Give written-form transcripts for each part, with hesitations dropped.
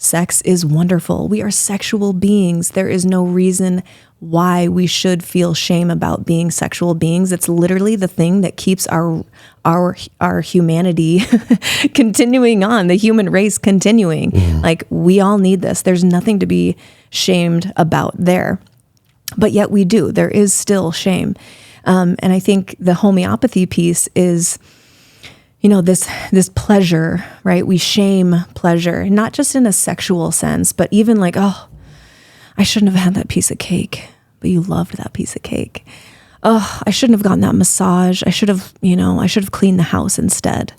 Sex is wonderful. We are sexual beings. There is no reason why we should feel shame about being sexual beings. It's literally the thing that keeps our humanity continuing on, the human race continuing. Like, we all need this. There's nothing to be shamed about there. But yet we do. There is still shame. And I think the homeopathy piece is, this pleasure, right? We shame pleasure, not just in a sexual sense, but even like, oh, I shouldn't have had that piece of cake, but you loved that piece of cake. Oh, I shouldn't have gotten that massage. I should have cleaned the house instead.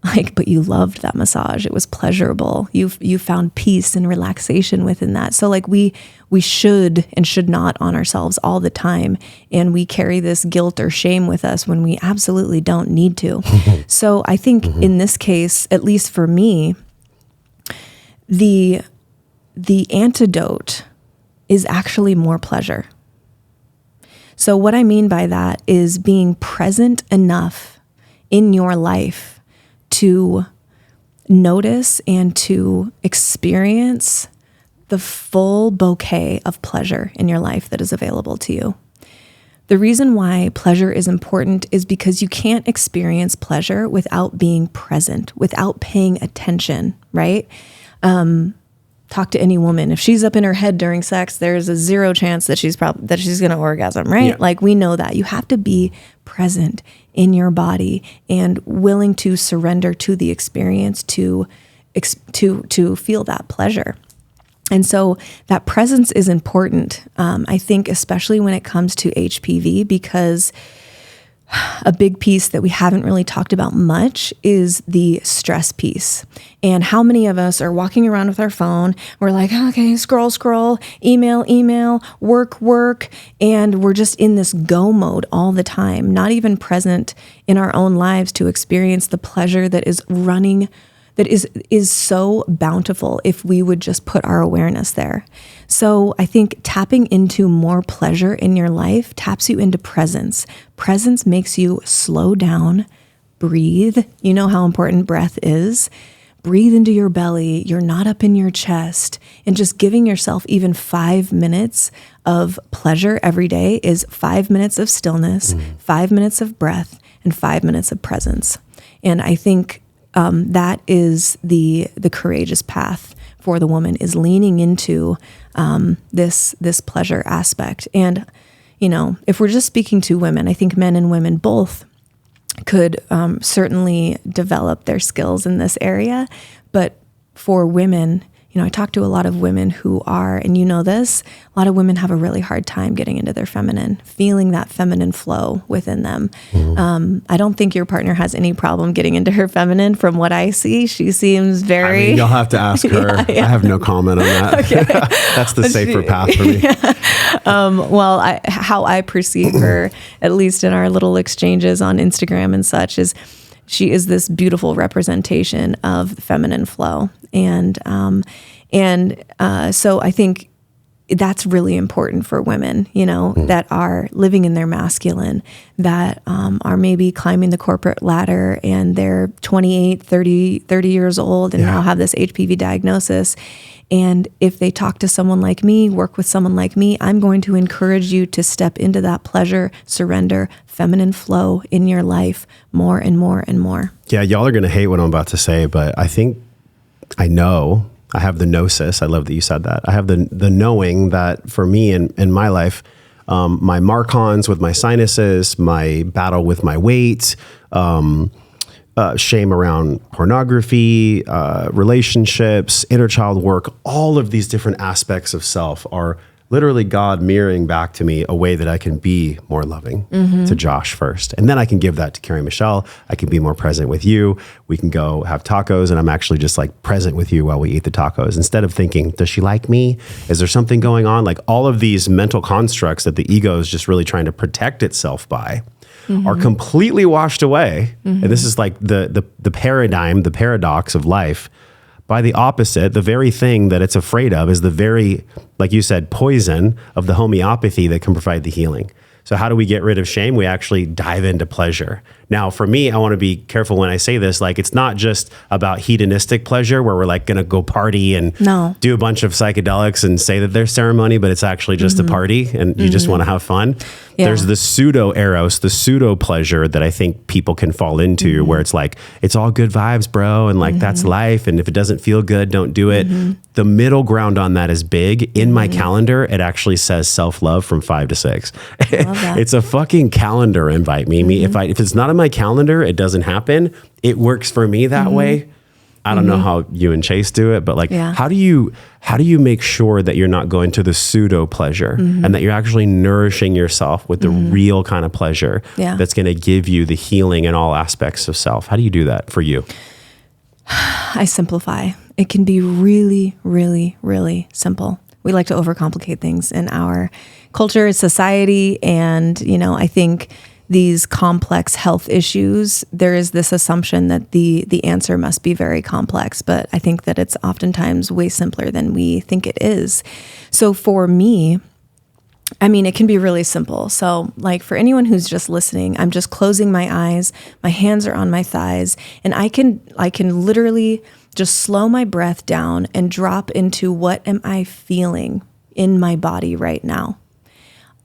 Like, but you loved that massage. It was pleasurable. You found peace and relaxation within that. So like we should and should not on ourselves all the time. And we carry this guilt or shame with us when we absolutely don't need to. So I think in this case, at least for me, the antidote is actually more pleasure. So what I mean by that is being present enough in your life to notice and to experience the full bouquet of pleasure in your life that is available to you. The reason why pleasure is important is because you can't experience pleasure without being present, without paying attention, right? Talk to any woman. If she's up in her head during sex, there's a 0 chance that she's going to orgasm, right? Yeah. Like, we know that. You have to be present in your body and willing to surrender to the experience to feel that pleasure. And so that presence is important, I think, especially when it comes to HPV, because a big piece that we haven't really talked about much is the stress piece. And how many of us are walking around with our phone, we're like, okay, scroll, email, work, and we're just in this go mode all the time, not even present in our own lives to experience the pleasure that is running, that is so bountiful if we would just put our awareness there. So I think tapping into more pleasure in your life taps you into presence. Presence makes you slow down, breathe. You know how important breath is. Breathe into your belly. You're not up in your chest. And just giving yourself even 5 minutes of pleasure every day is 5 minutes of stillness, 5 minutes of breath, and 5 minutes of presence. And I think that is the courageous path for the woman, is leaning into this pleasure aspect. And, if we're just speaking to women, I think men and women both could certainly develop their skills in this area. But for women, I talk to a lot of women who are, and this, a lot of women have a really hard time getting into their feminine, feeling that feminine flow within them. I don't think your partner has any problem getting into her feminine. From what I see, she seems very... you'll have to ask her. Yeah. I have no comment on that. Okay. That's the safer path for me. Yeah. How I perceive her, at least in our little exchanges on Instagram and such, is she is this beautiful representation of the feminine flow. And so I think that's really important for women, that are living in their masculine, that are maybe climbing the corporate ladder and they're 28, 30 years old and now have this HPV diagnosis. And if they talk to someone like me, work with someone like me, I'm going to encourage you to step into that pleasure, surrender, feminine flow in your life more and more and more. Yeah, y'all are going to hate what I'm about to say, but I think I know, I have the gnosis. I love that you said that. I have the knowing that for me in my life, my Marcons with my sinuses, my battle with my weight, shame around pornography, relationships, inner child work, all of these different aspects of self are literally God mirroring back to me a way that I can be more loving to Josh first. And then I can give that to Carrie Michelle. I can be more present with you. We can go have tacos and I'm actually just like present with you while we eat the tacos. Instead of thinking, does she like me? Is there something going on? Like all of these mental constructs that the ego is just really trying to protect itself by are completely washed away. And this is like the paradigm, the paradox of life. By the opposite, the very thing that it's afraid of is the very, like you said, poison of the homeopathy that can provide the healing. So how do we get rid of shame? We actually dive into pleasure. Now, for me, I want to be careful when I say this. Like, it's not just about hedonistic pleasure where we're like going to go party and do a bunch of psychedelics and say that there's ceremony, but it's actually just a party and you just want to have fun. Yeah. There's the pseudo eros, the pseudo pleasure that I think people can fall into where it's like, it's all good vibes, bro. And like, that's life. And if it doesn't feel good, don't do it. The middle ground on that is big. In my calendar, it actually says self-love from 5 to 6. It's a fucking calendar invite, Mimi. If it's not in my calendar, it doesn't happen. It works for me that way. I don't know how you and Chase do it, but like, how do you make sure that you're not going to the pseudo pleasure and that you're actually nourishing yourself with the real kind of pleasure that's going to give you the healing in all aspects of self? How do you do that for you? I simplify. It can be really, really, really simple. We like to overcomplicate things in our culture, society, and, I think these complex health issues, there is this assumption that the answer must be very complex, but I think that it's oftentimes way simpler than we think it is. So for me, it can be really simple. So like for anyone who's just listening, I'm just closing my eyes, my hands are on my thighs, and I can literally just slow my breath down and drop into what am I feeling in my body right now.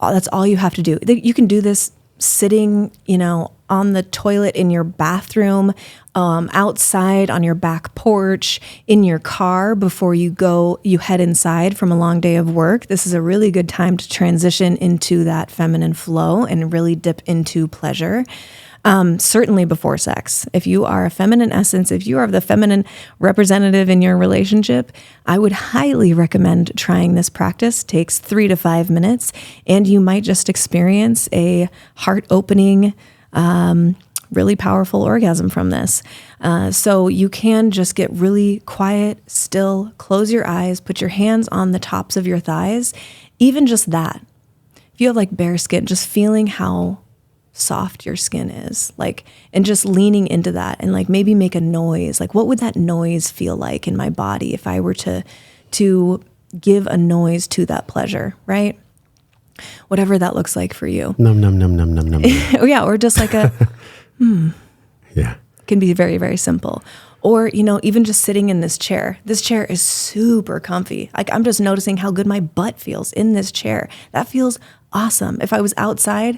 That's all you have to do. You can do this sitting, on the toilet in your bathroom, outside on your back porch, in your car before you head inside from a long day of work. This is a really good time to transition into that feminine flow and really dip into pleasure. Certainly before sex. If you are a feminine essence, if you are the feminine representative in your relationship, I would highly recommend trying this practice. It takes 3 to 5 minutes, and you might just experience a heart-opening, really powerful orgasm from this. So you can just get really quiet, still, close your eyes, put your hands on the tops of your thighs. Even just that. If you have like bare skin, just feeling how soft your skin is, and just leaning into that and maybe make a noise. What would that noise feel like in my body if I were to give a noise to that pleasure, right? Whatever that looks like for you. Num, num, num, num, num, num. Yeah, or just like a, Yeah. Can be very, very simple. Or, even just sitting in this chair. This chair is super comfy. I'm just noticing how good my butt feels in this chair. That feels awesome. If I was outside,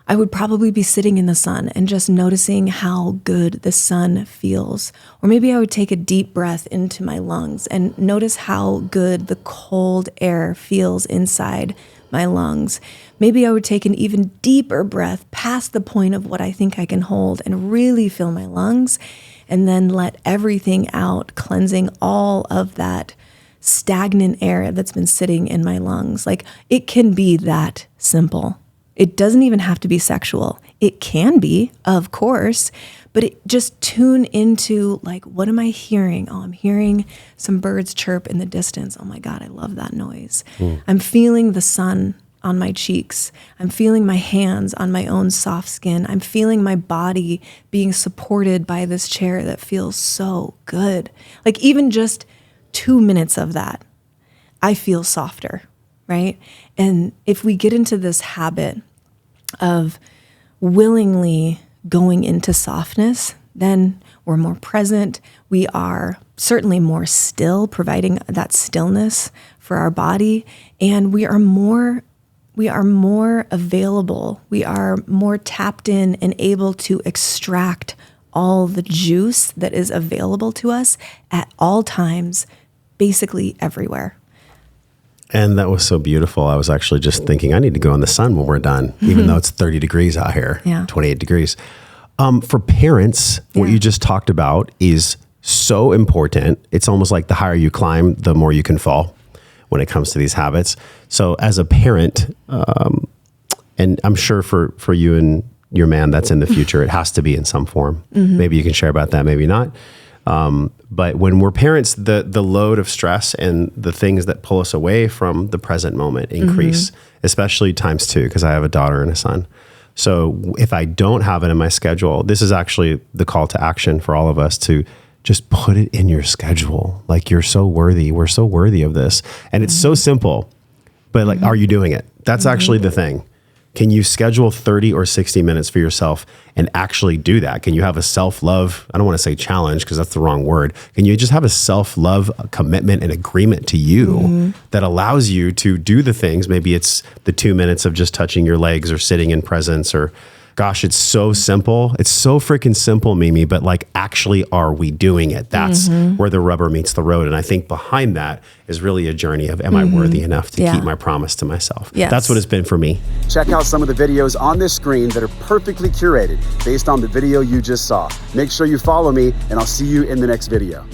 I would probably be sitting in the sun and just noticing how good the sun feels. Or maybe I would take a deep breath into my lungs and notice how good the cold air feels inside my lungs. Maybe I would take an even deeper breath past the point of what I think I can hold and really fill my lungs, and then let everything out, cleansing all of that stagnant air that's been sitting in my lungs. It can be that simple. It doesn't even have to be sexual. It can be, of course, but just tune into what am I hearing? Oh, I'm hearing some birds chirp in the distance. Oh my God, I love that noise. I'm feeling the sun on my cheeks. I'm feeling my hands on my own soft skin. I'm feeling my body being supported by this chair that feels so good. Even just 2 minutes of that, I feel softer. Right? And if we get into this habit of willingly going into softness, then we're more present. We are certainly more still, providing that stillness for our body. And we are more available. We are more tapped in and able to extract all the juice that is available to us at all times, basically everywhere. And that was so beautiful. I was actually just thinking, I need to go in the sun when we're done, even though it's 30 degrees out here, 28 degrees. For parents, what you just talked about is so important. It's almost like the higher you climb, the more you can fall when it comes to these habits. So as a parent, and I'm sure for you and your man that's in the future, it has to be in some form. Maybe you can share about that, maybe not. But when we're parents, the load of stress and the things that pull us away from the present moment increase, especially times 2, because I have a daughter and a son. So if I don't have it in my schedule, this is actually the call to action for all of us to just put it in your schedule. You're so worthy. We're so worthy of this. And it's so simple, but are you doing it? That's actually the thing. Can you schedule 30 or 60 minutes for yourself and actually do that? Can you have a self-love, I don't want to say challenge because that's the wrong word. Can you just have a self-love commitment and agreement to you that allows you to do the things? Maybe it's the 2 minutes of just touching your legs or sitting in presence, or gosh, it's so simple. It's so freaking simple, Mimi, but like, actually, are we doing it? That's where the rubber meets the road. And I think behind that is really a journey of, am I worthy enough to keep my promise to myself? Yes. That's what it's been for me. Check out some of the videos on this screen that are perfectly curated based on the video you just saw. Make sure you follow me, and I'll see you in the next video.